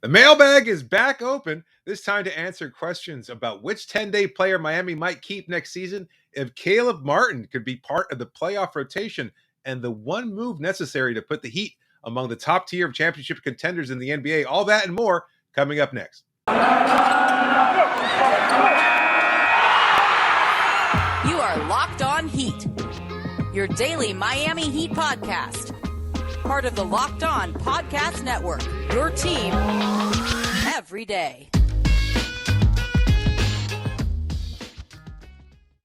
The mailbag is back open, this time to answer questions about which 10-day player Miami might keep next season, if Caleb Martin could be part of the playoff rotation, and the one move necessary to put the Heat among the top tier of championship contenders in the NBA. All that and more coming up next. You are Locked On Heat, your daily Miami Heat podcast. Part of the Locked On Podcast Network, your team every day.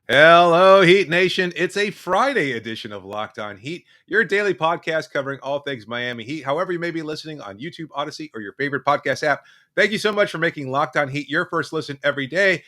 Hello, Heat Nation. It's a Friday edition of Locked On Heat, your daily podcast covering all things Miami Heat. However you may be listening on YouTube, Odyssey, or your favorite podcast app, thank you so much for making Locked On Heat your first listen every day.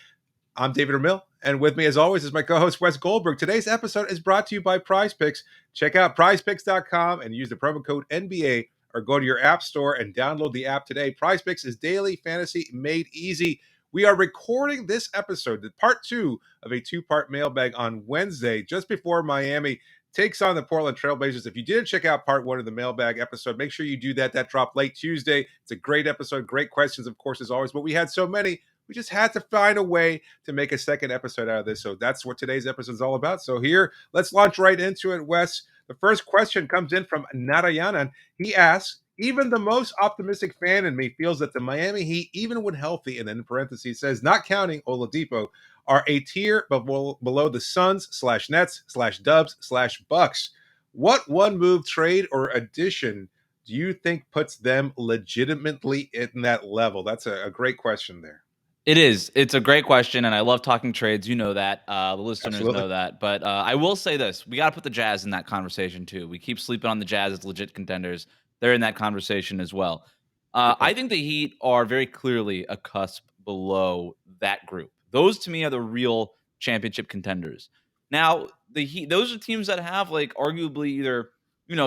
I'm David Ramil, and with me, as always, is my co-host, Wes Goldberg. Today's episode is brought to you by PrizePicks. Check out prizepicks.com and use the promo code NBA, or go to your app store and download the app today. PrizePicks is daily fantasy made easy. We are recording this episode, the part 2 of a 2-part mailbag on Wednesday, just before Miami takes on the Portland Trailblazers. If you didn't check out part 1 of the mailbag episode, make sure you do that. That dropped late Tuesday. It's a great episode, great questions, of course, as always, but we had so many. We just had to find a way to make a second episode out of this. So that's what today's episode is all about. So here, let's launch right into it, Wes. The first question comes in from Narayanan. He asks, even the most optimistic fan in me feels that the Miami Heat, even when healthy, and then in parentheses says, not counting Oladipo, are a tier below the Suns/Nets/Dubs/Bucks. What one move, trade, or addition do you think puts them legitimately in that level? That's a great question there. It is. It's a great question, and I love talking trades. You know that. The listeners Absolutely. know that. But I will say this. We got to put the Jazz in that conversation, too. We keep sleeping on the Jazz as legit contenders. They're in that conversation as well. I think the Heat are very clearly a cusp below that group. Those, to me, are the real championship contenders. Now, the Heat, those are teams that have, like, arguably either,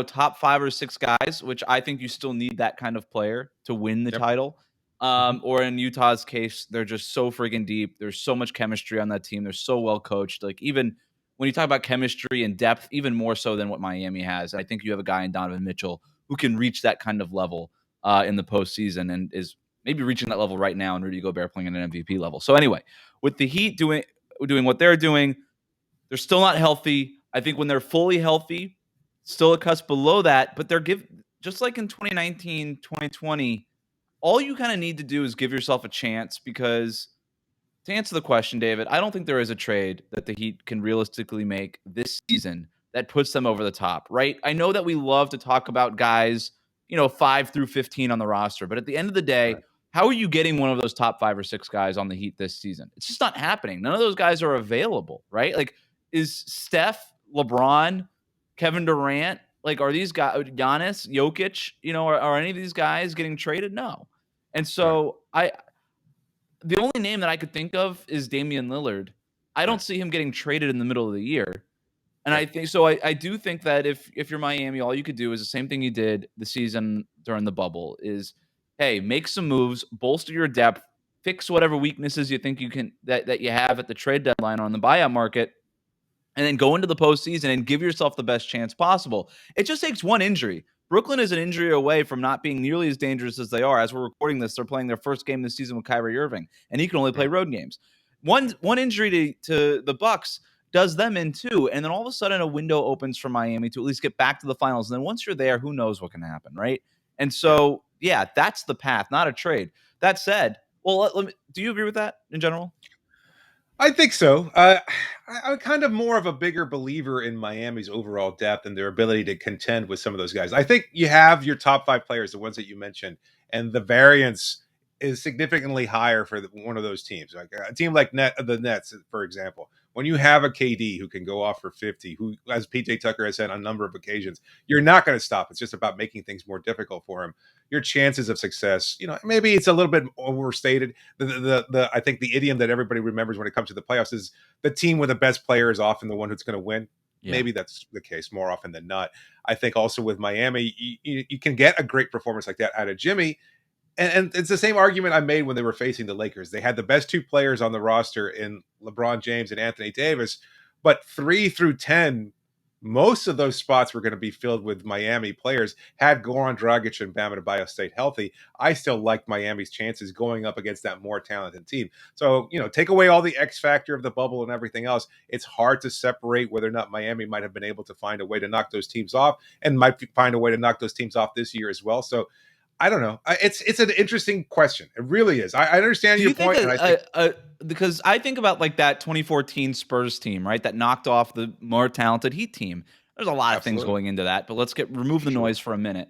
top 5 or 6 guys, which I think you still need that kind of player to win the title. Or in Utah's case, they're just so friggin' deep. There's so much chemistry on that team. They're so well coached. Like, even when you talk about chemistry and depth, even more so than what Miami has, I think you have a guy in Donovan Mitchell who can reach that kind of level in the postseason and is maybe reaching that level right now, and Rudy Gobert playing at an MVP level. So anyway, with the Heat doing what they're doing, they're still not healthy. I think when they're fully healthy, still a cusp below that, but they're just like in 2019, 2020, all you kind of need to do is give yourself a chance, because to answer the question, David, I don't think there is a trade that the Heat can realistically make this season that puts them over the top, right? I know that we love to talk about guys, 5 through 15 on the roster, but at the end of the day, how are you getting one of those top 5 or 6 guys on the Heat this season? It's just not happening. None of those guys are available, right? Like, is Steph, LeBron, Kevin Durant, like, are these guys, Giannis, Jokic, are any of these guys getting traded? No. And so the only name that I could think of is Damian Lillard. I don't see him getting traded in the middle of the year. And I think so. I do think that if you're Miami, all you could do is the same thing you did the season during the bubble is, hey, make some moves, bolster your depth, fix whatever weaknesses you think you can that you have at the trade deadline or on the buyout market, and then go into the postseason and give yourself the best chance possible. It just takes one injury. Brooklyn is an injury away from not being nearly as dangerous as they are. As we're recording this, they're playing their first game this season with Kyrie Irving, and he can only play road games. One injury to the Bucks does them in too, and then all of a sudden a window opens for Miami to at least get back to the finals. And then once you're there, who knows what can happen, right? And so, yeah, that's the path, not a trade. That said, well, do you agree with that in general? I think so. I'm kind of more of a bigger believer in Miami's overall depth and their ability to contend with some of those guys. I think you have your top 5 players, the ones that you mentioned, and the variance is significantly higher for one of those teams. Like a team like the Nets, for example. When you have a KD who can go off for 50, who, as PJ Tucker has said on a number of occasions, you're not going to stop. It's just about making things more difficult for him. Your chances of success, maybe it's a little bit overstated. I think the idiom that everybody remembers when it comes to the playoffs is the team with the best player is often the one who's going to win. Yeah. Maybe that's the case more often than not. I think also with Miami, you can get a great performance like that out of Jimmy. And it's the same argument I made when they were facing the Lakers. They had the best 2 players on the roster in LeBron James and Anthony Davis, but 3 through 10 most of those spots were going to be filled with Miami players. Had Goran Dragic and Bam Adebayo stayed healthy, I still liked Miami's chances going up against that more talented team. So, take away all the X factor of the bubble and everything else. It's hard to separate whether or not Miami might have been able to find a way to knock those teams off, and might find a way to knock those teams off this year as well. So I don't know. It's an interesting question. It really is. I understand Do your you think point, and I think because I think about like that 2014 Spurs team, right? That knocked off the more talented Heat team. There's a lot of things absolutely going into that, but let's remove the sure. noise for a minute.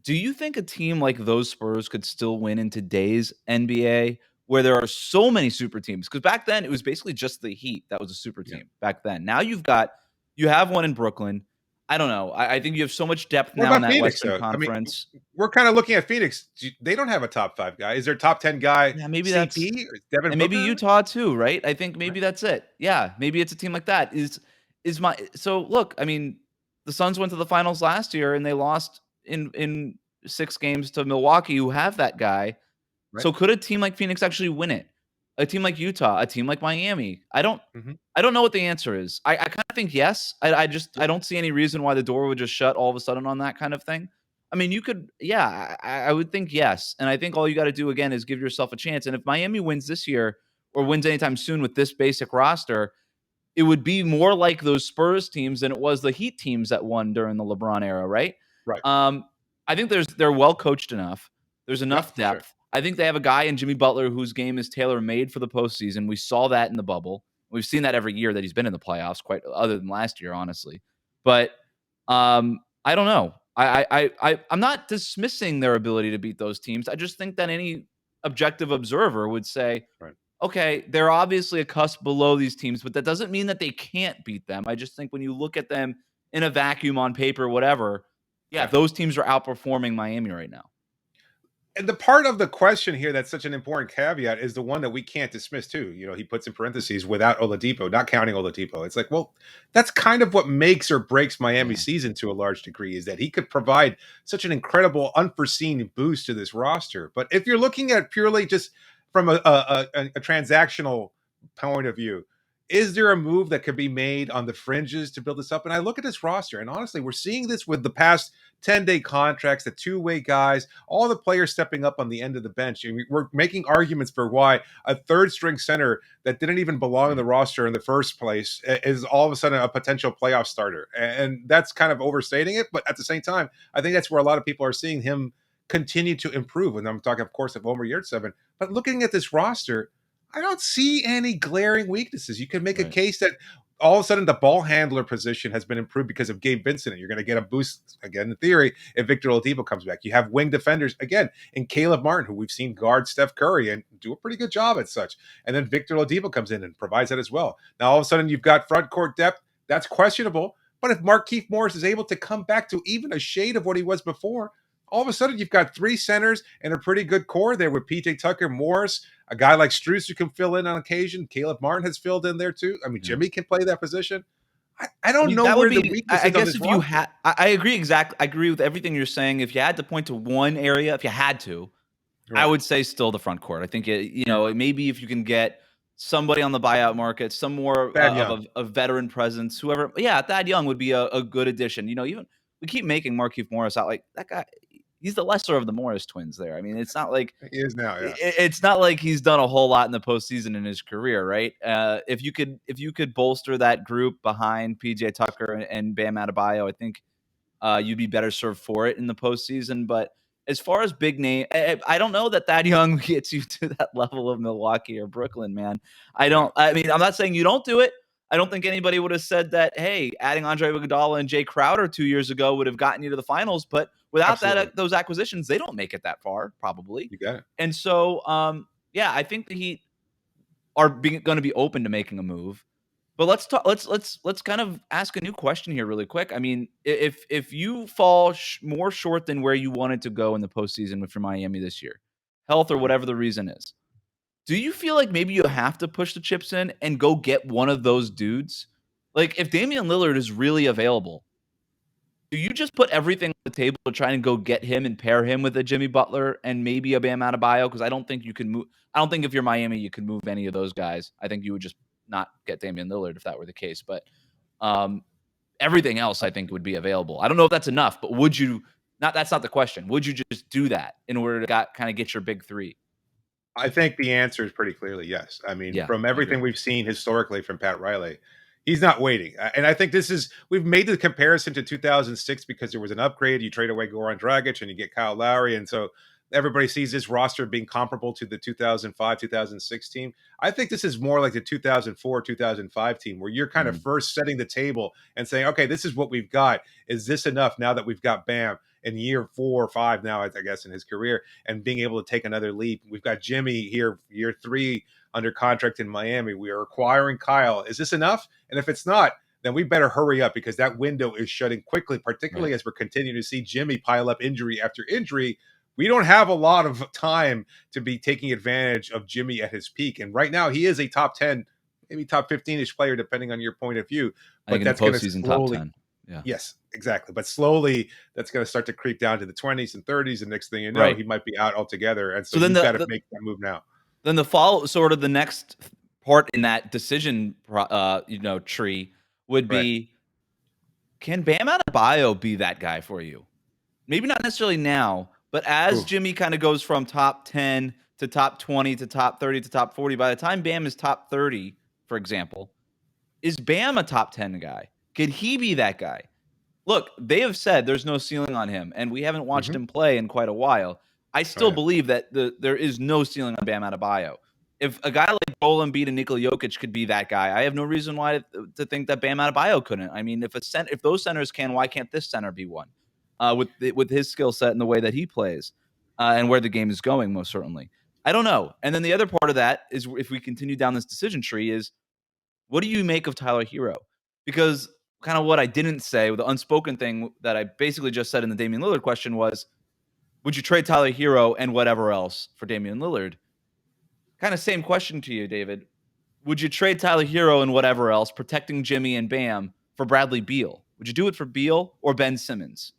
Do you think a team like those Spurs could still win in today's NBA where there are so many super teams? Because back then it was basically just the Heat that was a super Yeah. team back then. Now you have one in Brooklyn. I don't know. I think you have so much depth What now in about that Phoenix, Western though? I mean, Conference. we're kind of looking at Phoenix. They don't have a top 5 guy. Is their top 10 guy Yeah, maybe that's CP or Devin and maybe Booker? Utah too, right? I think Right. maybe that's it. Yeah, maybe it's a team like that. Is my so look, I mean, the Suns went to the finals last year and they lost in 6 games to Milwaukee, who have that guy. Right. So could a team like Phoenix actually win it? A team like Utah, a team like Miami? Hmm. I don't know what the answer is. I kind of think yes. I Yeah. don't see any reason why the door would just shut all of a sudden on that kind of thing. I mean, you could, yeah, I would think yes. And I think all you got to do again is give yourself a chance. And if Miami wins this year or wins anytime soon with this basic roster, it would be more like those Spurs teams than it was the Heat teams that won during the LeBron era, right? Right. Um, I think they're well coached enough. There's Yeah, enough for sure. depth. I think they have a guy in Jimmy Butler whose game is tailor made for the postseason. We saw that in the bubble. We've seen that every year that he's been in the playoffs, quite other than last year, honestly. But I don't know. I'm not dismissing their ability to beat those teams. I just think that any objective observer would say, Right. okay, they're obviously a cusp below these teams, but that doesn't mean that they can't beat them. I just think when you look at them in a vacuum on paper, whatever, yeah, Yeah. those teams are outperforming Miami right now. And the part of the question here that's such an important caveat is the one that we can't dismiss too. He puts in parentheses without Oladipo, not counting Oladipo. It's like, well, that's kind of what makes or breaks Miami's Yeah. season to a large degree, is that he could provide such an incredible, unforeseen boost to this roster. But if you're looking at purely just from a transactional point of view, is there a move that could be made on the fringes to build this up? And I look at this roster, and honestly, we're seeing this with the past 10-day contracts, the two-way guys, all the players stepping up on the end of the bench. And we're making arguments for why a third string center that didn't even belong in the roster in the first place is all of a sudden a potential playoff starter. And that's kind of overstating it. But at the same time, I think that's where a lot of people are seeing him continue to improve. And I'm talking, of course, of Omer Yurtseven. But looking at this roster, I don't see any glaring weaknesses. You can make a Right. case that all of a sudden the ball handler position has been improved because of Gabe Vincent. And you're going to get a boost again, in theory, if Victor Oladipo comes back. You have wing defenders again in Caleb Martin, who we've seen guard Steph Curry and do a pretty good job at such. And then Victor Oladipo comes in and provides that as well. Now all of a sudden you've got front court depth. That's questionable. But if Markieff Morris is able to come back to even a shade of what he was before, all of a sudden you've got 3 centers and a pretty good core there with PJ Tucker, Morris, a guy like Strus who can fill in on occasion. Caleb Martin has filled in there too. I mean, Yeah. Jimmy can play that position. I I don't mean, know that where would the be, weakness I is on guess, this if you roster. had, I agree exactly. I agree with everything you're saying. If you had to point to one area, if you had to, I Right. would say still the front court. I think maybe if you can get somebody on the buyout market, some more Bad of Young. a veteran presence, whoever. Yeah, Thad Young would be a good addition. Even we keep making Markieff Morris out like that guy. He's the lesser of the Morris twins there. I mean, it's not like He is now, yeah. it's not like he's done a whole lot in the postseason in his career, right? If you could bolster that group behind PJ Tucker and Bam Adebayo, I think you'd be better served for it in the postseason. But as far as big name, I don't know that Thad Young gets you to that level of Milwaukee or Brooklyn, man. Right. I mean, I'm not saying you don't do it. I don't think anybody would have said that, hey, adding Andre Iguodala and Jay Crowder 2 years ago would have gotten you to the finals. But without Absolutely. those acquisitions, they don't make it that far, probably. You got it. And so, yeah, I think the Heat are going to be open to making a move. But let's talk. Let's kind of ask a new question here, really quick. I mean, if you fall more short than where you wanted to go in the postseason with your Miami this year, health or Mhm. whatever the reason is, do you feel like maybe you have to push the chips in and go get one of those dudes? Like if Damian Lillard is really available, do you just put everything on the table to try and go get him and pair him with a Jimmy Butler and maybe a Bam Adebayo? Because I don't think you can move. I don't think if you're Miami, you can move any of those guys. I think you would just not get Damian Lillard if that were the case. But Everything else, I think, would be available. I don't know if that's enough, but would you not? That's not the question. Would you just do that in order to kind of get your big three? I think the answer is pretty clearly yes. I mean, Yeah, from I agree. everything we've seen historically from Pat Riley, he's not waiting. And I think we've made the comparison to 2006 because there was an upgrade. You trade away Goran Dragic and you get Kyle Lowry. And so everybody sees this roster being comparable to the 2005, 2006 team. I think this is more like the 2004, 2005 team where you're kind of first setting the table and saying, okay, this is what we've got. Is this enough now that we've got Bam in year 4 or 5 now, I guess, in his career, and being able to take another leap? We've got Jimmy here, year 3 under contract in Miami. We are acquiring Kyle. Is this enough? And if it's not, then we better hurry up because that window is shutting quickly, particularly as we're continuing to see Jimmy pile up injury after injury. We don't have a lot of time to be taking advantage of Jimmy at his peak. And right now he is a top 10, maybe top 15-ish player, depending on your point of view. But that's going to postseason top 10. Yeah. Yes, exactly. But slowly that's going to start to creep down to the 20s and 30s. And next thing you know, he might be out altogether. And so then you've got to make that move now. Then the next part in that decision, tree would be, can Bam Adebayo be that guy for you? Maybe not necessarily now, but as Jimmy kind of goes from top 10 to top 20 to top 30 to top 40, by the time Bam is top 30, for example, is Bam a top 10 guy? Could he be that guy? Look, they have said there's no ceiling on him, and we haven't watched him play in quite a while. I still believe that there is no ceiling on Bam Adebayo. If a guy like Joel Embiid and Nikola Jokic could be that guy, I have no reason why to think that Bam Adebayo couldn't. I mean, if those centers can, why can't this center be one? With his skill set and the way that he plays and where the game is going, most certainly. I don't know. And then the other part of that is, if we continue down this decision tree, is what do you make of Tyler Herro? Because kind of what I didn't say, the unspoken thing that I basically just said in the Damian Lillard question was, would you trade Tyler Herro and whatever else for Damian Lillard? Kind of same question to you, David. Would you trade Tyler Herro and whatever else, protecting Jimmy and Bam, for Bradley Beal? Would you do it for Beal or Ben Simmons?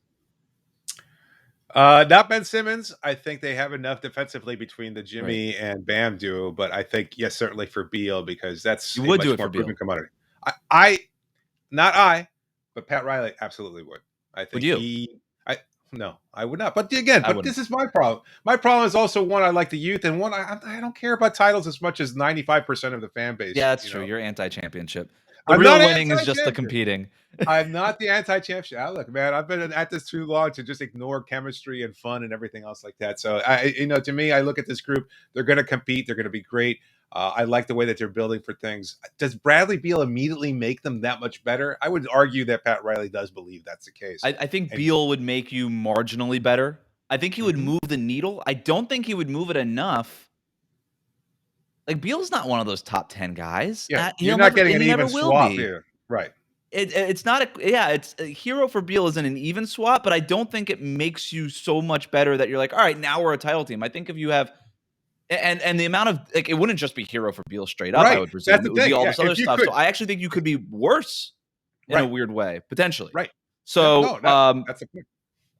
Not Ben Simmons. I think they have enough defensively between the Jimmy and Bam duo, but I think, yes, certainly for Beal, because that's you would do it for Beal. Commodity. But Pat Riley absolutely would. I think would you? No, I would not. But again, this is my problem. My problem is also, one, I like the youth, and one, I don't care about titles as much as 95% of the fan base. Yeah, that's true. You're anti-championship. The real winning is just the competing. I'm not the anti-championship. Look, man, I've been at this too long to just ignore chemistry and fun and everything else like that. So, to me, I look at this group. They're going to compete. They're going to be great. I like the way that they're building for things. Does Bradley Beal immediately make them that much better? I would argue that Pat Riley does believe that's the case. I think Beal would make you marginally better. I think he would move the needle. I don't think he would move it enough. Like, Beal's not one of those top 10 guys. Yeah, you're not getting an even swap here. Right. It's not it's a Herro for Beal isn't an even swap, but I don't think it makes you so much better that you're like, all right, now we're a title team. I think if you have and the amount of, like, it wouldn't just be Herro for Beal straight up, I would presume. It would be all this other stuff. So I actually think you could be worse in a weird way, potentially. Right. So that's a point.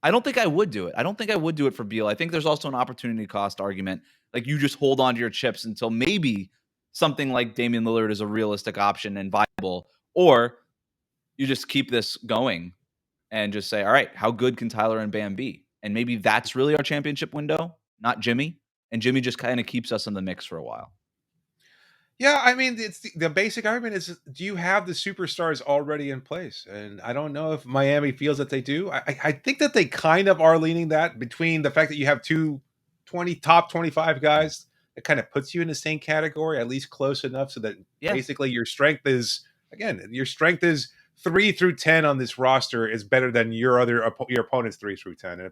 I don't think I would do it. I don't think I would do it for Beal. I think there's also an opportunity cost argument. Like, you just hold on to your chips until maybe something like Damian Lillard is a realistic option and viable, or you just keep this going and just say, all right, how good can Tyler and Bam be? And maybe that's really our championship window, not Jimmy. And Jimmy just kind of keeps us in the mix for a while. Yeah, I mean, it's the basic argument is, do you have the superstars already in place? And I don't know if Miami feels that they do. I think that they kind of are leaning that, between the fact that you have two top 25 guys. It kind of puts you in the same category, at least close enough, so that basically your strength is 3 through 10 on this roster is better than your opponent's 3 through 10. And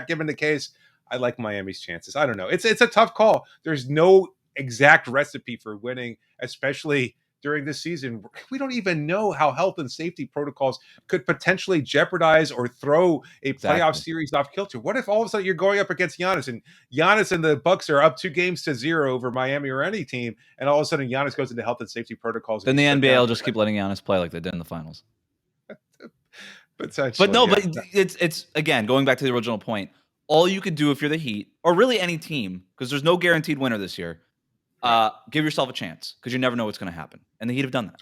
given the case, I like Miami's chances. I don't know. It's a tough call. There's no exact recipe for winning, especially during this season. We don't even know how health and safety protocols could potentially jeopardize or throw a playoff series off kilter. What if all of a sudden you're going up against Giannis and the Bucks are up 2-0 over Miami or any team, and all of a sudden Giannis goes into health and safety protocols? Then the NBA will just keep letting Giannis play like they did in the finals. But it's again, going back to the original point, all you could do if you're the Heat, or really any team, because there's no guaranteed winner this year, give yourself a chance, because you never know what's going to happen. And the Heat have done that.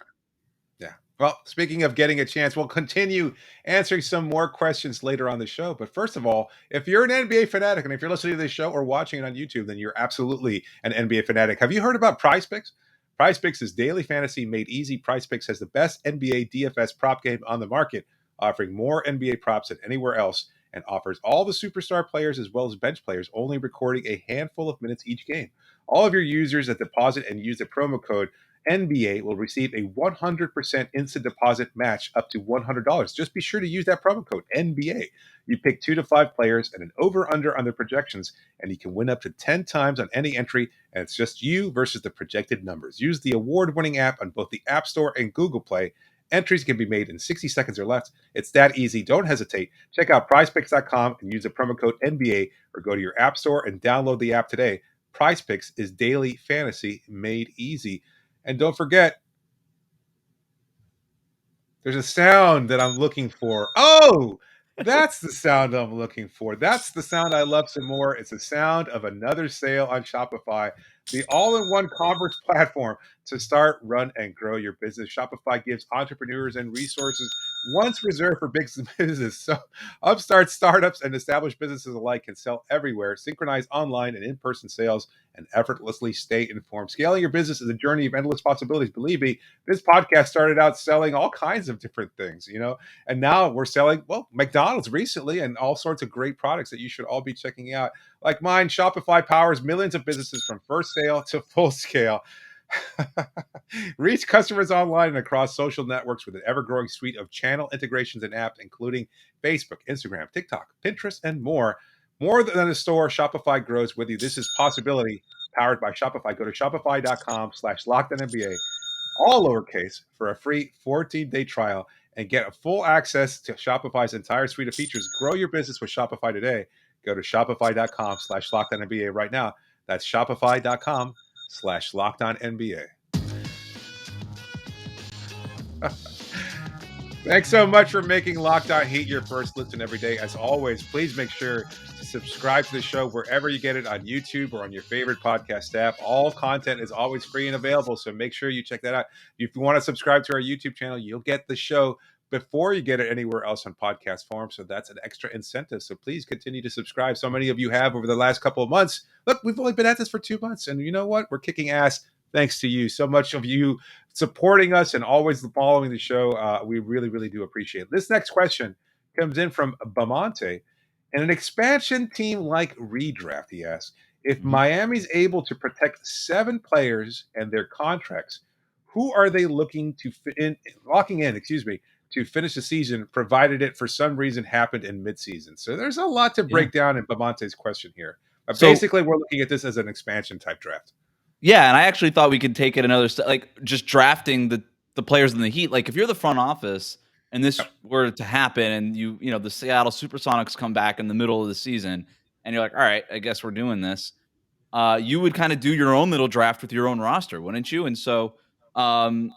Yeah. Well, speaking of getting a chance, we'll continue answering some more questions later on the show. But first of all, if you're an NBA fanatic and if you're listening to this show or watching it on YouTube, then you're absolutely an NBA fanatic. Have you heard about Prize Picks? Prize Picks is daily fantasy made easy. Prize Picks has the best NBA DFS prop game on the market, offering more NBA props than anywhere else, and offers all the superstar players as well as bench players, only recording a handful of minutes each game. All of your users that deposit and use the promo code NBA will receive a 100% instant deposit match up to $100. Just be sure to use that promo code NBA. You pick 2 to 5 players and an over-under on their projections, and you can win up to 10 times on any entry, and it's just you versus the projected numbers. Use the award-winning app on both the App Store and Google Play. Entries can be made in 60 seconds or less. It's that easy. Don't hesitate. Check out prizepicks.com and use the promo code NBA, or go to your App Store and download the app today. Prize Picks is daily fantasy made easy. And don't forget, there's a sound that I'm looking for. Oh, that's the sound I'm looking for. That's the sound I love some more. It's the sound of another sale on Shopify, the all-in-one commerce platform to start, run, and grow your business. Shopify gives entrepreneurs and resources once reserved for big business. So upstarts, startups, and established businesses alike can sell everywhere, synchronize online and in-person sales, and effortlessly stay informed. Scaling your business is a journey of endless possibilities. Believe me, this podcast started out selling all kinds of different things, and now we're selling, well, McDonald's recently and all sorts of great products that you should all be checking out. Like mine, Shopify powers millions of businesses from first sale to full scale. Reach customers online and across social networks with an ever-growing suite of channel integrations and apps, including Facebook, Instagram, TikTok, Pinterest, and more. More than a store, Shopify grows with you. This is possibility powered by Shopify. Go to shopify.com/LockedOnNBA, all lowercase, for a free 14-day trial and get a full access to Shopify's entire suite of features. Grow your business with Shopify today. Go to shopify.com/LockedOnNBA right now. That's shopify.com/LockedOnNBA. Thanks so much for making Locked On Heat your first listen every day. As always, please make sure to subscribe to the show wherever you get it, on YouTube or on your favorite podcast app. All content is always free and available, so make sure you check that out. If you want to subscribe to our YouTube channel, you'll get the show before you get it anywhere else on podcast form, so that's an extra incentive. So please continue to subscribe. So many of you have over the last couple of months. Look, we've only been at this for 2 months, and you know what? We're kicking ass thanks to you. So much of you supporting us and always following the show. We really, really do appreciate it. This next question comes in from Bamonte. In an expansion team like redraft, he asks, if Miami's able to protect 7 players and their contracts, who are they looking to locking in, to finish the season, provided it for some reason happened in midseason? So there's a lot to break down in Bamonte's question here. But basically, we're looking at this as an expansion type draft. Yeah, and I actually thought we could take it another step, like just drafting the players in the Heat. Like if you're the front office and this were to happen, and the Seattle Supersonics come back in the middle of the season, and you're like, all right, I guess we're doing this. You would kind of do your own little draft with your own roster, wouldn't you? And so I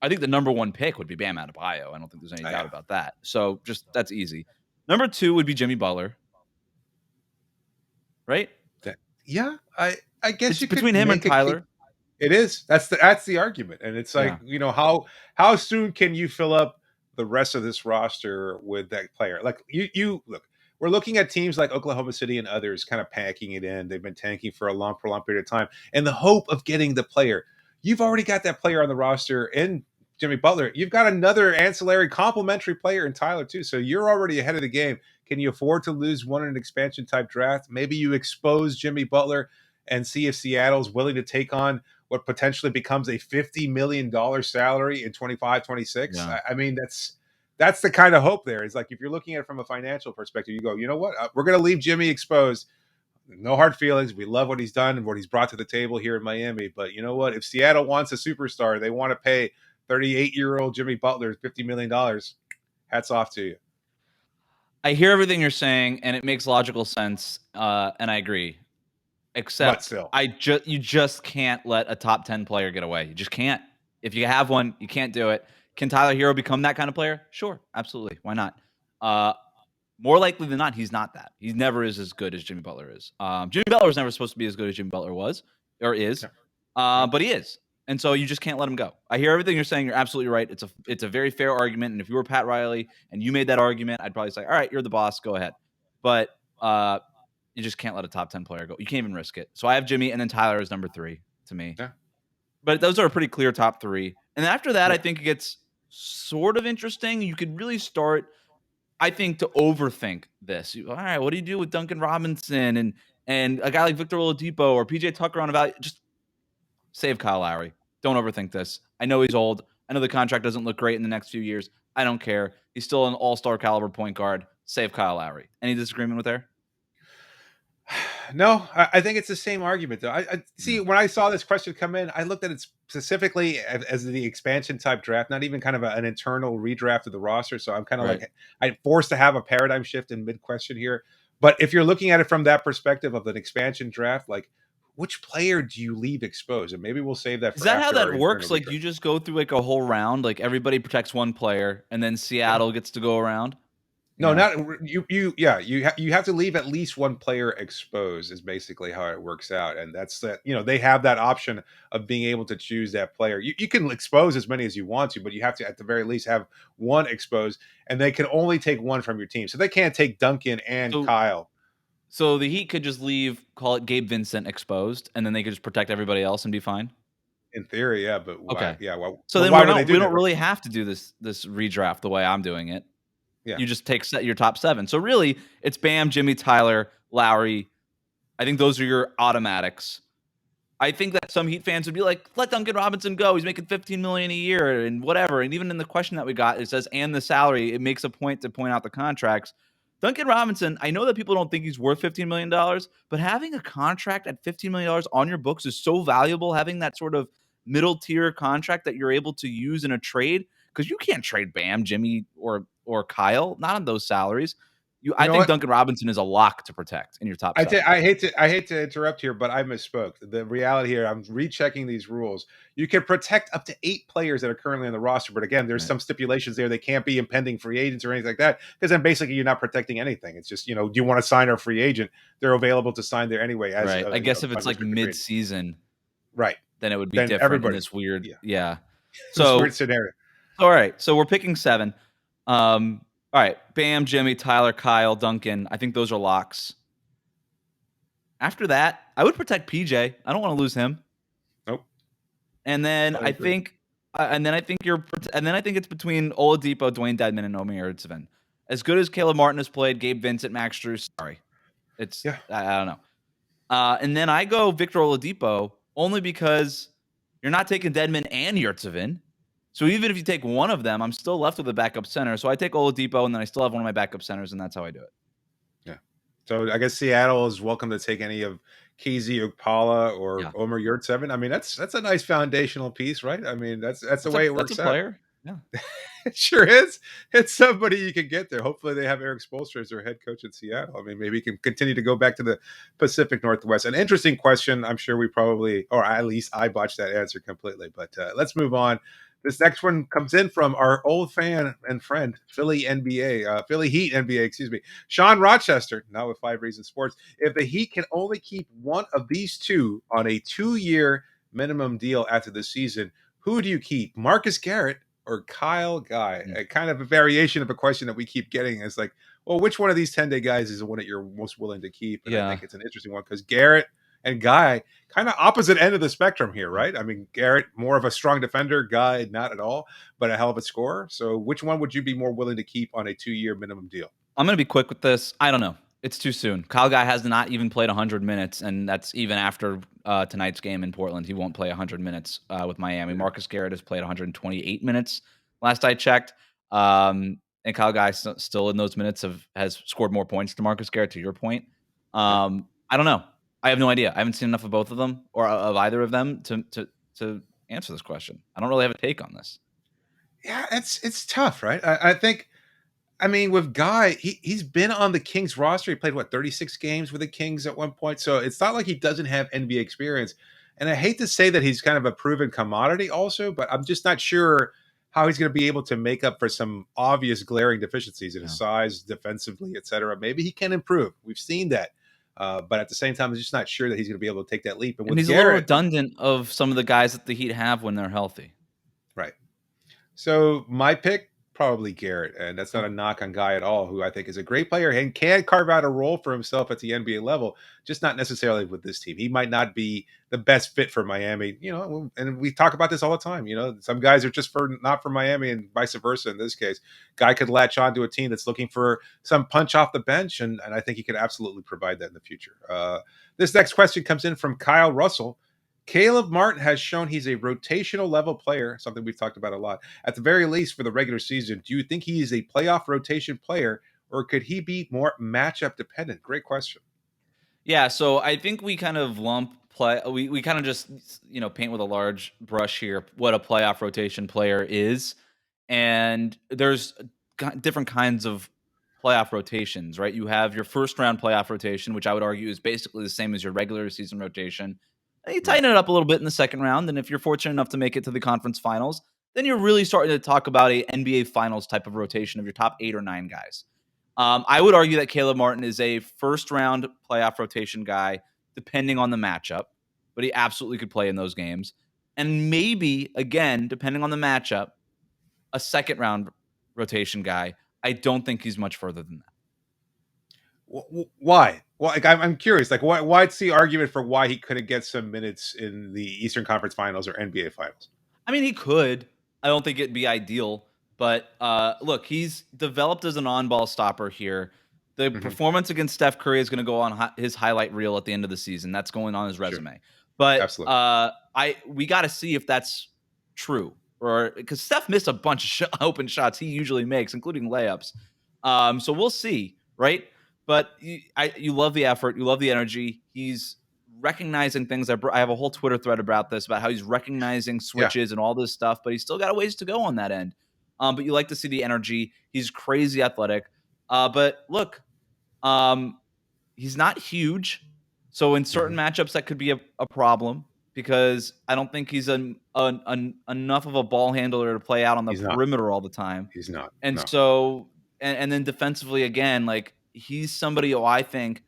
think the number 1 pick would be Bam Adebayo. I don't think there's any doubt about that. So just that's easy. Number 2 would be Jimmy Butler, right? Yeah, I guess it's between him and Tyler. It is. That's the argument, and it's like how soon can you fill up the rest of this roster with that player? Like you look, we're looking at teams like Oklahoma City and others kind of packing it in. They've been tanking for a long period of time, in the hope of getting the player. You've already got that player on the roster in Jimmy Butler. You've got another ancillary complementary player in Tyler too. So you're already ahead of the game. Can you afford to lose one in an expansion type draft? Maybe you expose Jimmy Butler and see if Seattle's willing to take on what potentially becomes a $50 million salary in 25-26. Yeah. I mean, that's the kind of hope there. It's like, if you're looking at it from a financial perspective, you go, you know what? We're going to leave Jimmy exposed. No hard feelings. We love what he's done and what he's brought to the table here in Miami. But you know what? If Seattle wants a superstar, they want to pay 38-year-old Jimmy Butler $50 million. Hats off to you. I hear everything you're saying, and it makes logical sense, and I agree. Except you just can't let a top 10 player get away. You just can't. If you have one, you can't do it. Can Tyler Herro become that kind of player? Sure, absolutely. Why not? More likely than not, he's not that. He never is as good as Jimmy Butler is. Jimmy Butler was never supposed to be as good as Jimmy Butler was or is, but he is. And so you just can't let him go. I hear everything you're saying. You're absolutely right. It's a very fair argument. And if you were Pat Riley and you made that argument, I'd probably say, all right, you're the boss. Go ahead. But you just can't let a top 10 player go. You can't even risk it. So I have Jimmy, and then Tyler is number 3 to me. Yeah. But those are a pretty clear top 3. And after that, Yeah. I think it gets sort of interesting. You could really start, I think, to overthink this. All right, what do you do with Duncan Robinson and a guy like Victor Oladipo or PJ Tucker on a value? Just save Kyle Lowry. Don't overthink this. I know he's old. I know the contract doesn't look great in the next few years. I don't care. He's still an all-star caliber point guard. Save Kyle Lowry. Any disagreement with there? No, I think it's the same argument though. I see when I saw this question come in, I looked at it specifically as the expansion type draft, not even kind of an internal redraft of the roster. So I'm kind of like I'm forced to have a paradigm shift in mid question here. But if you're looking at it from that perspective of an expansion draft, like which player do you leave exposed? And maybe we'll save that. Is that how that works? Like you just go through like a whole round, like everybody protects one player, and then Seattle gets to go around. No, not you. You have to leave at least one player exposed is basically how it works out, and that's that. They have that option of being able to choose that player. You can expose as many as you want to, but you have to at the very least have one exposed, and they can only take one from your team, so they can't take Duncan and Kyle. So the Heat could just leave, call it Gabe Vincent exposed, and then they could just protect everybody else and be fine. In theory, yeah, but why? Okay, yeah. Well, so then we don't really have to do this redraft the way I'm doing it. Yeah. You just take your top 7. So really, it's Bam, Jimmy, Tyler, Lowry. I think those are your automatics. I think that some Heat fans would be like, let Duncan Robinson go. He's making $15 million a year and whatever. And even in the question that we got, it says, and the salary, it makes a point to point out the contracts. Duncan Robinson, I know that people don't think he's worth $15 million, but having a contract at $15 million on your books is so valuable, having that sort of middle tier contract that you're able to use in a trade, because you can't trade Bam, Jimmy, or Kyle, not on those salaries. I think Duncan Robinson is a lock to protect in your top 7. I hate to interrupt here, but I misspoke. The reality here, I'm rechecking these rules. You can protect up to 8 players that are currently on the roster, but again, there's some stipulations there. They can't be impending free agents or anything like that, because then basically you're not protecting anything. It's just, do you want to sign our free agent? They're available to sign there anyway. I guess if it's like mid-season, right, then it would be different in this weird, So weird scenario. All right, so we're picking 7. All right, Bam, Jimmy, Tyler, Kyle, Duncan. I think those are locks. After that, I would protect PJ. I don't want to lose him. Nope. And then I think it's between Oladipo, Dwayne Dedmon, and Omer Yurtseven. As good as Caleb Martin has played, Gabe Vincent, Max Strus. Sorry, I don't know. And then I go Victor Oladipo only because you're not taking Dedmon and Yurtseven. So even if you take one of them, I'm still left with a backup center. So I take Oladipo, and then I still have one of my backup centers, and that's how I do it. Yeah. So I guess Seattle is welcome to take any of KZ Okpala or Omer Yurtseven. I mean, that's a nice foundational piece, right? I mean, that's the way it works. That's a player. Yeah. It sure is. It's somebody you can get there. Hopefully they have Eric Spoelstra as their head coach in Seattle. I mean, maybe he can continue to go back to the Pacific Northwest. An interesting question. I'm sure we probably, or at least I botched that answer completely, but let's move on. This next one comes in from our old fan and friend, Philly Heat NBA, Sean Rochester, now with 5 Reasons Sports. If the Heat can only keep one of these two on a 2-year minimum deal after the season, who do you keep, Marcus Garrett or Kyle Guy? A kind of a variation of a question that we keep getting is like, well, which one of these 10-day guys is the one that you're most willing to keep? And I think it's an interesting one because Garrett and Guy kind of opposite end of the spectrum here, right? I mean, Garrett, more of a strong defender, Guy, not at all, but a hell of a scorer. So which one would you be more willing to keep on a 2-year minimum deal? I'm going to be quick with this. I don't know. It's too soon. Kyle Guy has not even played 100 minutes, and that's even after tonight's game in Portland. He won't play 100 minutes with Miami. Marcus Garrett has played 128 minutes last I checked. And Kyle Guy still in those minutes has scored more points to Marcus Garrett, to your point. I don't know. I have no idea. I haven't seen enough of both of them or of either of them to answer this question. I don't really have a take on this. Yeah, it's tough, right? I think, I mean, with Guy, he's been on the Kings roster. He played, 36 games with the Kings at one point. So it's not like he doesn't have NBA experience. And I hate to say that he's kind of a proven commodity also, but I'm just not sure how he's going to be able to make up for some obvious glaring deficiencies in his size, defensively, et cetera. Maybe he can improve. We've seen that. But at the same time, I'm just not sure that he's going to be able to take that leap. And And with he's a little Garrett, redundant of some of the guys that the Heat have when they're healthy. right. So my pick, probably Garrett, and that's not a Okay. knock on Guy at all, who I think is a great player and can carve out a role for himself at the NBA level, just not necessarily with this team. He might not be the best fit for Miami, and we talk about this all the time. Some guys are just not for Miami and vice versa in this case. Guy could latch on to a team that's looking for some punch off the bench, and I think he could absolutely provide that in the future. This next question comes in from Kyle Russell. Caleb Martin has shown he's a rotational level player, something we've talked about a lot. At the very least for the regular season, do you think he is a playoff rotation player, or could he be more matchup dependent? Great question. Yeah, so I think we kind of we kind of just paint with a large brush here what a playoff rotation player is, and there's different kinds of playoff rotations, right? You have your first round playoff rotation, which I would argue is basically the same as your regular season rotation. And you Right. tighten it up a little bit in the second round, and if you're fortunate enough to make it to the conference finals, then you're really starting to talk about a NBA finals type of rotation of your top 8 or 9 guys. I would argue that Caleb Martin is a first round playoff rotation guy, depending on the matchup, but he absolutely could play in those games. And maybe, again, depending on the matchup, a second round rotation guy. I don't think he's much further than that. Why? Well, I'm curious. Like, what's the argument for why he couldn't get some minutes in the Eastern Conference Finals or NBA Finals? I mean, he could. I don't think it'd be ideal, but look, he's developed as an on-ball stopper here. The Mhm. performance against Steph Curry is going to go on his highlight reel at the end of the season. That's going on his Sure. resume. But Absolutely. we got to see if that's true, or because Steph missed a bunch of open shots he usually makes, including layups. So we'll see, right? But you love the effort, you love the energy. He's recognizing things. I have a whole Twitter thread about this, about how he's recognizing Yeah. switches and all this stuff, but he's still got a ways to go on that end. But you like to see the energy. He's crazy athletic. But look, he's not huge. So in certain Mhm. matchups, that could be a problem because I don't think he's enough of a ball handler to play out on the He's not. perimeter all the time. He's not. And No. so, and then defensively, again, like he's somebody who I think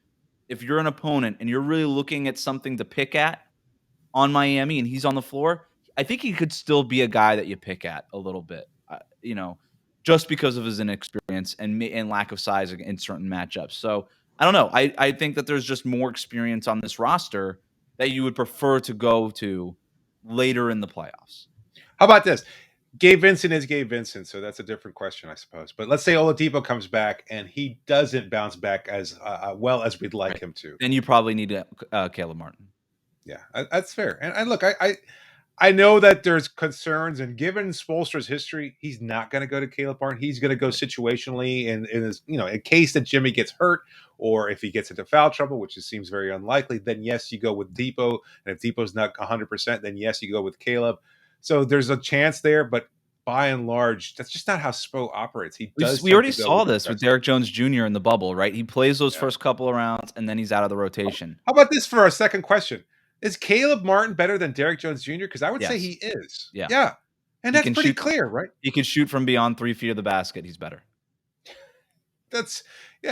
if you're an opponent and you're really looking at something to pick at on Miami and he's on the floor, I think he could still be a guy that you pick at a little bit, just because of his inexperience and lack of size in certain matchups. So I don't know. I think that there's just more experience on this roster that you would prefer to go to later in the playoffs. How about this? Gabe Vincent is Gabe Vincent, so that's a different question, I suppose. But let's say Oladipo comes back and he doesn't bounce back as well as we'd like Right. him to. Then you probably need Caleb Martin. Yeah, that's fair. And look, I know that there's concerns, and given Spoelstra's history, he's not going to go to Caleb Martin. He's going to go Right. situationally, in his, in case that Jimmy gets hurt or if he gets into foul trouble, which seems very unlikely. Then yes, you go with Depot, and if Depot's not 100%, then yes, you go with Caleb. So there's a chance there, but by and large, that's just not how Spo operates. He does We tend already to go saw with the this with best. Derek Jones Jr. in the bubble, right? He plays those Yeah. first couple of rounds and then he's out of the rotation. How about this for our second question? Is Caleb Martin better than Derek Jones Jr.? Because I would say Yes. he is. Yeah. Yeah. And He that's can pretty shoot. clear, right? He can shoot from beyond 3 feet of the basket. He's better. That's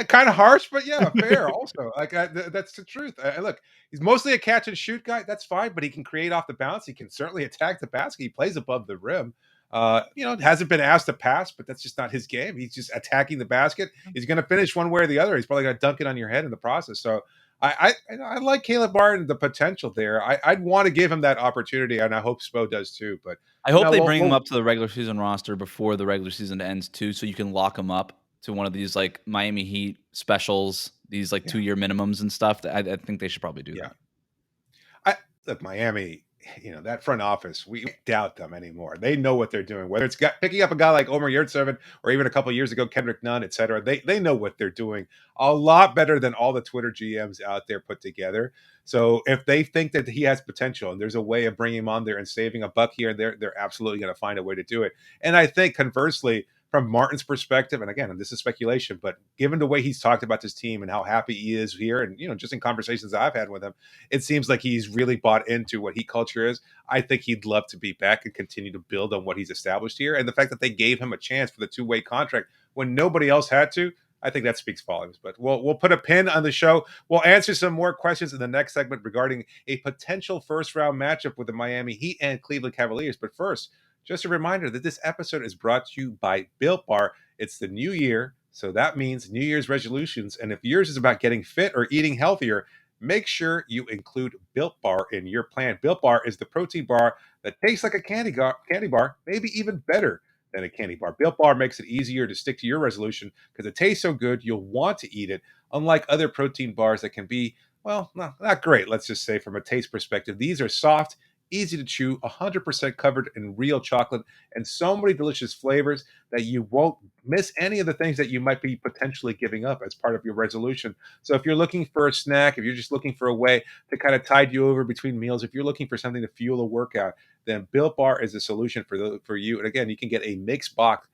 kind of harsh, but yeah, fair. Also, like that's the truth. Look, he's mostly a catch and shoot guy. That's fine, but he can create off the bounce. He can certainly attack the basket. He plays above the rim. Hasn't been asked to pass, but that's just not his game. He's just attacking the basket. He's going to finish one way or the other. He's probably going to dunk it on your head in the process. So I like Caleb Martin, the potential there. I'd want to give him that opportunity, and I hope Spo does too. But I hope they bring him we'll up to the regular season roster before the regular season ends too, so you can lock him up to one of these like Miami Heat specials, these like yeah. 2-year minimums and stuff. I think they should probably do that. Look, Miami, that front office, we doubt them anymore. They know what they're doing. Whether it's picking up a guy like Omer Yurtseven or even a couple of years ago, Kendrick Nunn, et cetera, they know what they're doing a lot better than all the Twitter GMs out there put together. So if they think that he has potential and there's a way of bringing him on there and saving a buck here and there, they're absolutely going to find a way to do it. And I think conversely, from Martin's perspective, and again, this is speculation, but given the way he's talked about this team and how happy he is here, and just in conversations I've had with him, it seems like he's really bought into what Heat culture is. I think he'd love to be back and continue to build on what he's established here. And the fact that they gave him a chance for the two-way contract when nobody else had to, I think that speaks volumes. But we'll put a pin on the show. We'll answer some more questions in the next segment regarding a potential first round matchup with the Miami Heat and Cleveland Cavaliers. But first, just a reminder that this episode is brought to you by Built Bar. It's the new year, so that means New Year's resolutions. And if yours is about getting fit or eating healthier, make sure you include Built Bar in your plan. Built Bar is the protein bar that tastes like a candy bar, maybe even better than a candy bar. Built Bar makes it easier to stick to your resolution because it tastes so good you'll want to eat it, unlike other protein bars that can be, well, not great, let's just say, from a taste perspective. These are soft, easy to chew, 100% covered in real chocolate, and so many delicious flavors that you won't miss any of the things that you might be potentially giving up as part of your resolution. So if you're looking for a snack, if you're just looking for a way to kind of tide you over between meals, if you're looking for something to fuel a workout, then Built Bar is a solution for you. And again, you can get a mixed box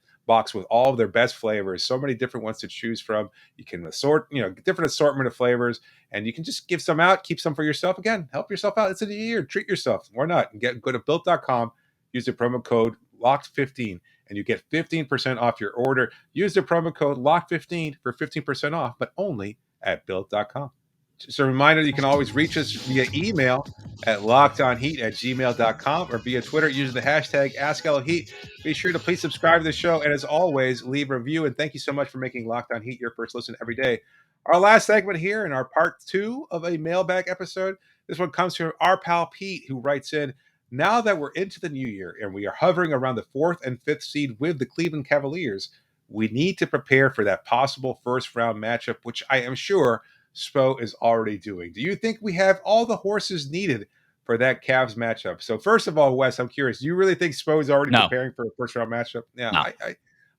with all of their best flavors, so many different ones to choose from. You can assort, different assortment of flavors, and you can just give some out, keep some for yourself. Again, help yourself out. It's a new year. Treat yourself. Why not? And go to built.com, use the promo code LOCKED15, and you get 15% off your order. Use the promo code LOCKED15 for 15% off, but only at built.com. Just a reminder, you can always reach us via email at lockedonheat@gmail.com or via Twitter using the hashtag AskLHeat. Be sure to please subscribe to the show, and as always, leave a review. And thank you so much for making Locked On Heat your first listen every day. Our last segment here in our part 2 of a mailbag episode. This one comes from our pal Pete, who writes in, now that we're into the new year and we are hovering around the 4th and 5th seed with the Cleveland Cavaliers, we need to prepare for that possible first round matchup, which I am sure Spo is already doing. Do you think we have all the horses needed for that Cavs matchup? So first of all, Wes, I'm curious, do you really think Spo is already preparing for a first round matchup? Yeah, No.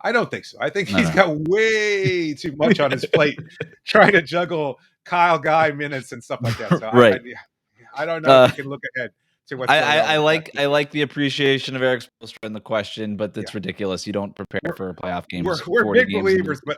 I don't think so. I think he's got way too much on his plate trying to juggle Kyle Guy minutes and stuff like that. So right. I don't know if you can look ahead to what's going on. I like the appreciation of Eric Spoelstra in the question, but it's ridiculous. You don't prepare for a playoff game. We're big believers, but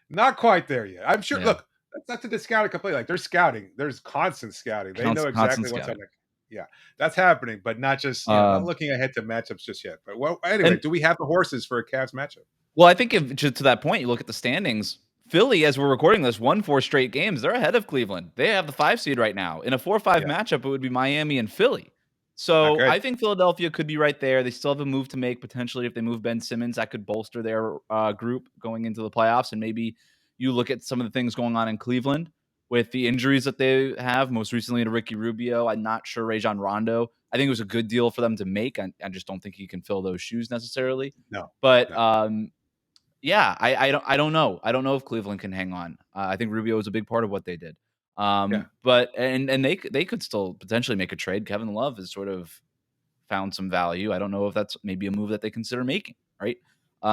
not quite there yet. I'm sure. Yeah. Look, that's not to discount it completely. Like, they're scouting. There's constant scouting. They know exactly what's happening. Yeah, that's happening, but not just not looking ahead to matchups just yet. But anyway, do we have the horses for a Cavs matchup? Well, I think to that point, you look at the standings. Philly, as we're recording this, won 4 straight games. They're ahead of Cleveland. They have the 5 seed right now. In a 4-5 matchup, it would be Miami and Philly. So I think Philadelphia could be right there. They still have a move to make potentially. If they move Ben Simmons, that could bolster their group going into the playoffs. And maybe you look at some of the things going on in Cleveland with the injuries that they have, most recently to Ricky Rubio. I'm not sure Rajon Rondo. I think it was a good deal for them to make. I just don't think he can fill those shoes necessarily. No. But yeah, I don't know. I don't know if Cleveland can hang on. I think Rubio was a big part of what they did. But they could still potentially make a trade. Kevin Love has sort of found some value. I don't know if that's maybe a move that they consider making, right?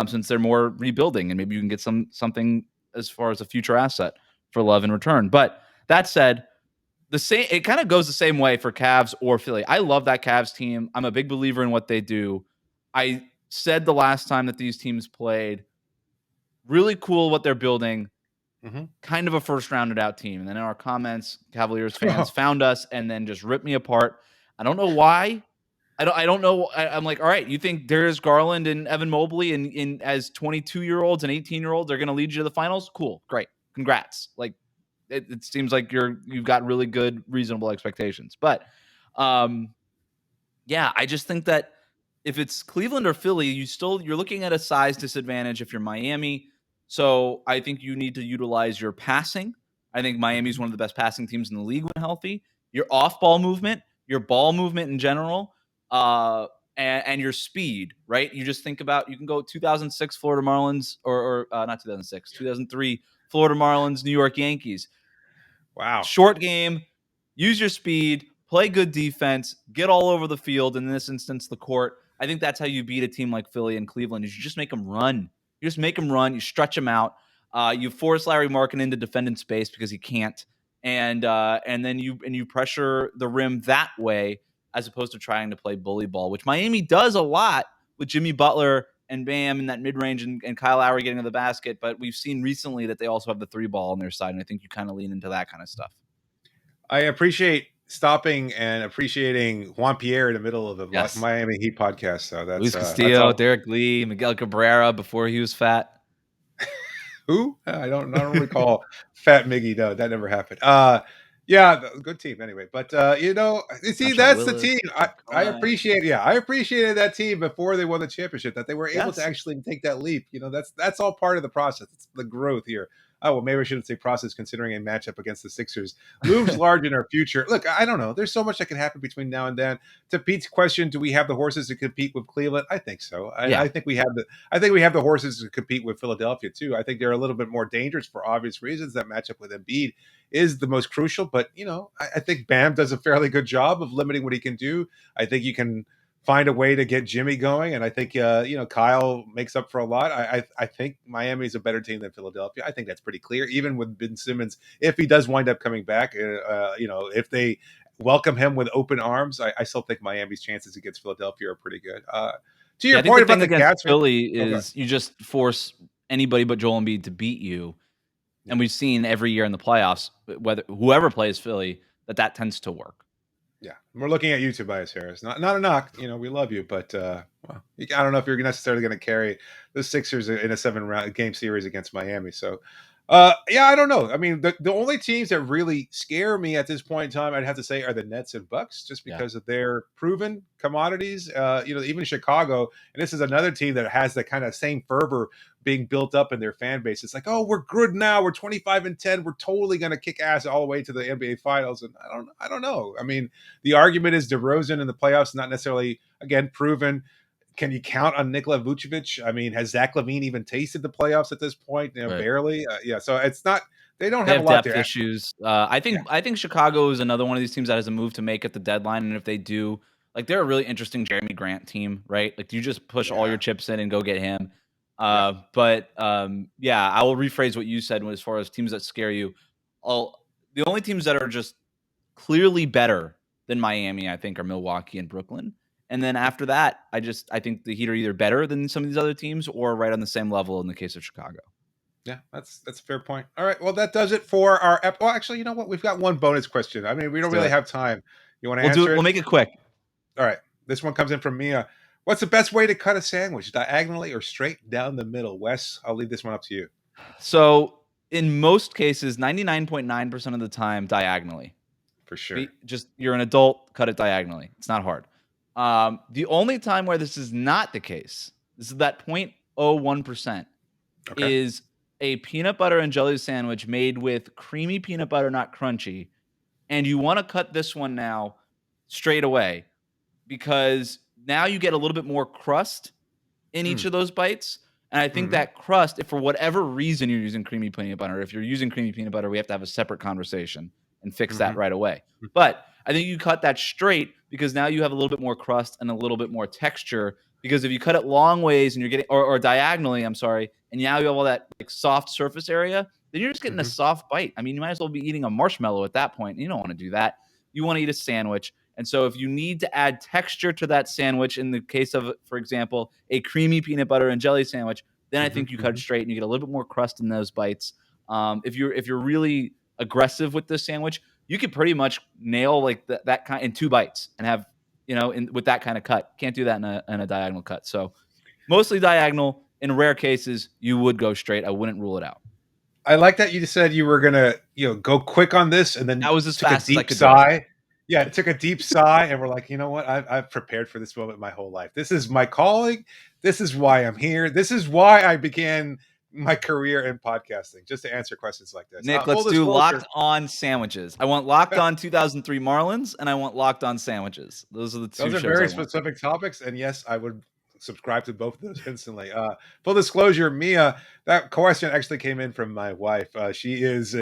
Since they're more rebuilding, and maybe you can get something as far as a future asset for Love in return. But that said, it kind of goes the same way for Cavs or Philly. I love that Cavs team. I'm a big believer in what they do. I said the last time that these teams played, really cool what they're building. Mm-hmm. Kind of a first rounded out team. And then in our comments, Cavaliers fans found us and then just ripped me apart. I don't know why. I don't know. I'm like, all right, you think Darius Garland and Evan Mobley in as 22-year-olds and 18-year-olds are going to lead you to the finals? Cool. Great. Congrats. Like, it seems like you've got really good, reasonable expectations. But yeah, I just think that if it's Cleveland or Philly, you're looking at a size disadvantage if you're Miami. So I think you need to utilize your passing. I think Miami is one of the best passing teams in the league when healthy. Your off-ball movement, your ball movement in general, and your speed, right? You just think about, you can go 2006 Florida Marlins, or not 2006, 2003 Florida Marlins, New York Yankees. Wow. Short game, use your speed, play good defense, get all over the field, in this instance, the court. I think that's how you beat a team like Philly and Cleveland, is you just make them run. You just make them run. You stretch them out. You force Larry Markkinen to defend in space because he can't, and then you pressure the rim that way, as opposed to trying to play bully ball, which Miami does a lot with Jimmy Butler and Bam in that mid range and Kyle Lowry getting to the basket. But we've seen recently that they also have the 3 ball on their side, and I think you kind of lean into that kind of stuff. I appreciate stopping and appreciating Juan Pierre in the middle of the Miami Heat podcast. So that's Luis Castillo, Derek Lee, Miguel Cabrera before he was fat. Who? I don't recall Fat Miggy. No, that never happened. Yeah, good team anyway. But you see, Marshawn that's the Willis, team. Kevin I Garnett. appreciate. Yeah, I appreciated that team before they won the championship. That they were able to Yes. actually take that leap. That's all part of the process. It's the growth here. Oh well, maybe I shouldn't say process, considering a matchup against the Sixers looms large in our future. Look, I don't know. There's so much that can happen between now and then. To Pete's question, do we have the horses to compete with Cleveland? I think so. Yeah. I think we have the. I think we have the horses to compete with Philadelphia too. I think they're a little bit more dangerous for obvious reasons. That matchup with Embiid is the most crucial, but I think Bam does a fairly good job of limiting what he can do. I think you can find a way to get Jimmy going, and I think Kyle makes up for a lot. I think Miami is a better team than Philadelphia. I think that's pretty clear, even with Ben Simmons, if he does wind up coming back. If they welcome him with open arms, I still think Miami's chances against Philadelphia are pretty good. To Yeah, your I think point the about thing the against Cats, Philly oh, go ahead. is you just force anybody but Joel Embiid to beat you. Yeah. And we've seen every year in the playoffs, whether whoever plays Philly, that tends to work. Yeah, we're looking at you, Tobias Harris. Not a knock. We love you, but well, I don't know if you're necessarily going to carry the Sixers in a 7-round game series against Miami. So, yeah, I don't know. I mean, the only teams that really scare me at this point in time, I'd have to say, are the Nets and Bucks, just because of their proven commodities. Even Chicago, and this is another team that has the kind of same fervor being built up in their fan base. It's like, oh, we're good now. We're 25-10. We're totally going to kick ass all the way to the NBA Finals. And I don't know. I mean, the argument is DeRozan in the playoffs, not necessarily, again, proven. Can you count on Nikola Vucevic? I mean, has Zach LaVine even tasted the playoffs at this point? Right. Barely. Yeah. So it's not. They don't They have have a lot depth there. issues. I think Chicago is another one of these teams that has a move to make at the deadline, and if they do, like, they're a really interesting Jeremy Grant team, right? Like, you just push all your chips in and go get him. Yeah, I will rephrase what you said as far as teams that scare you. The only teams that are just clearly better than Miami, I think, are Milwaukee and Brooklyn. And then after that, I think the Heat are either better than some of these other teams or right on the same level in the case of Chicago. Yeah, that's a fair point. All right, well, that does it for our well, actually, you know what? We've got one bonus question. I mean, we don't really have time. You want to answer it? We'll make it quick. All right. This one comes in from Mia. What's the best way to cut a sandwich, diagonally or straight down the middle? Wes, I'll leave this one up to you. So in most cases, 99.9% of the time, diagonally. For sure. You're an adult, cut it diagonally. It's not hard. The only time where this is not the case, this is that 0.01%, is a peanut butter and jelly sandwich made with creamy peanut butter, not crunchy. And you want to cut this one now straight away because now you get a little bit more crust in each of those bites. And I think that crust, if for whatever reason you're using creamy peanut butter, if you're using creamy peanut butter, we have to have a separate conversation and fix that right away. But I think you cut that straight because now you have a little bit more crust and a little bit more texture. Because if you cut it long ways and you're getting, or diagonally, I'm sorry, and now you have all that like soft surface area, then you're just getting a soft bite. I mean, you might as well be eating a marshmallow at that point. You don't want to do that. You want to eat a sandwich. And so if you need to add texture to that sandwich, in the case of, for example, a creamy peanut butter and jelly sandwich, then I think you cut it straight and you get a little bit more crust in those bites. If you're really aggressive with this sandwich, you could pretty much nail like that kind in 2 bites and have, with that kind of cut. Can't do that in a diagonal cut. So mostly diagonal. In rare cases, you would go straight. I wouldn't rule it out. I like that you just said you were gonna, go quick on this, and then that was as took fast a deep as I could sigh. Yeah, took a deep sigh, and we're like, you know what? I've prepared for this moment my whole life. This is my calling. This is why I'm here. This is why I began my career in podcasting, just to answer questions like this. Nick, let's do locked on sandwiches. I want locked on 2003 Marlins, and I want locked on sandwiches. Those are the two. Those are very specific topics, and yes, I would subscribe to both of those instantly. Full disclosure, Mia, that question actually came in from my wife. She is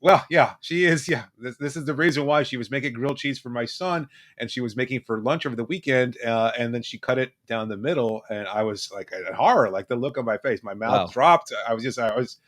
well, yeah, she is. Yeah, this is the reason why she was making grilled cheese for my son, and she was making for lunch over the weekend, and then she cut it down the middle, and I was like in horror, like the look on my face, my mouth dropped. I was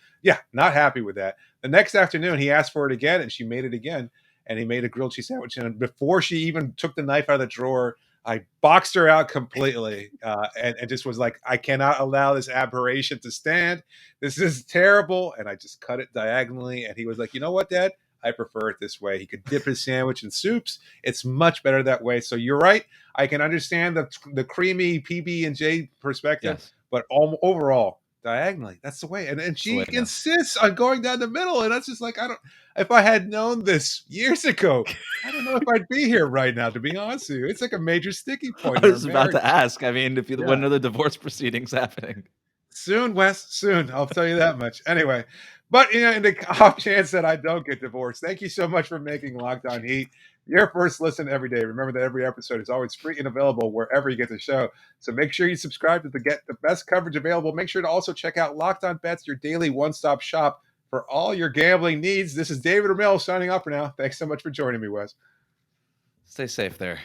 not happy with that. The next afternoon, he asked for it again, and she made it again, and he made a grilled cheese sandwich, and before she even took the knife out of the drawer, I boxed her out completely and just was like, I cannot allow this aberration to stand. This is terrible. And I just cut it diagonally. And he was like, you know what, Dad? I prefer it this way. He could dip his sandwich in soups. It's much better that way. So you're right. I can understand the creamy PB&J perspective. Yes. But overall, diagonally. That's the way. And the way she to go. insists on going down the middle. And that's just like, if I had known this years ago, I don't know if I'd be here right now, to be honest with you. It's like a major sticky point I in our was about marriage. to ask. I mean, Yeah. when are the divorce proceedings happening? Soon, Wes, soon. I'll tell you that much. Anyway, but in the off chance that I don't get divorced, thank you so much for making Locked On Heat your first listen every day. Remember that every episode is always free and available wherever you get the show. So make sure you subscribe to get the best coverage available. Make sure to also check out Locked On Bets, your daily one-stop shop for all your gambling needs. This is David Ramil signing off for now. Thanks so much for joining me, Wes. Stay safe there.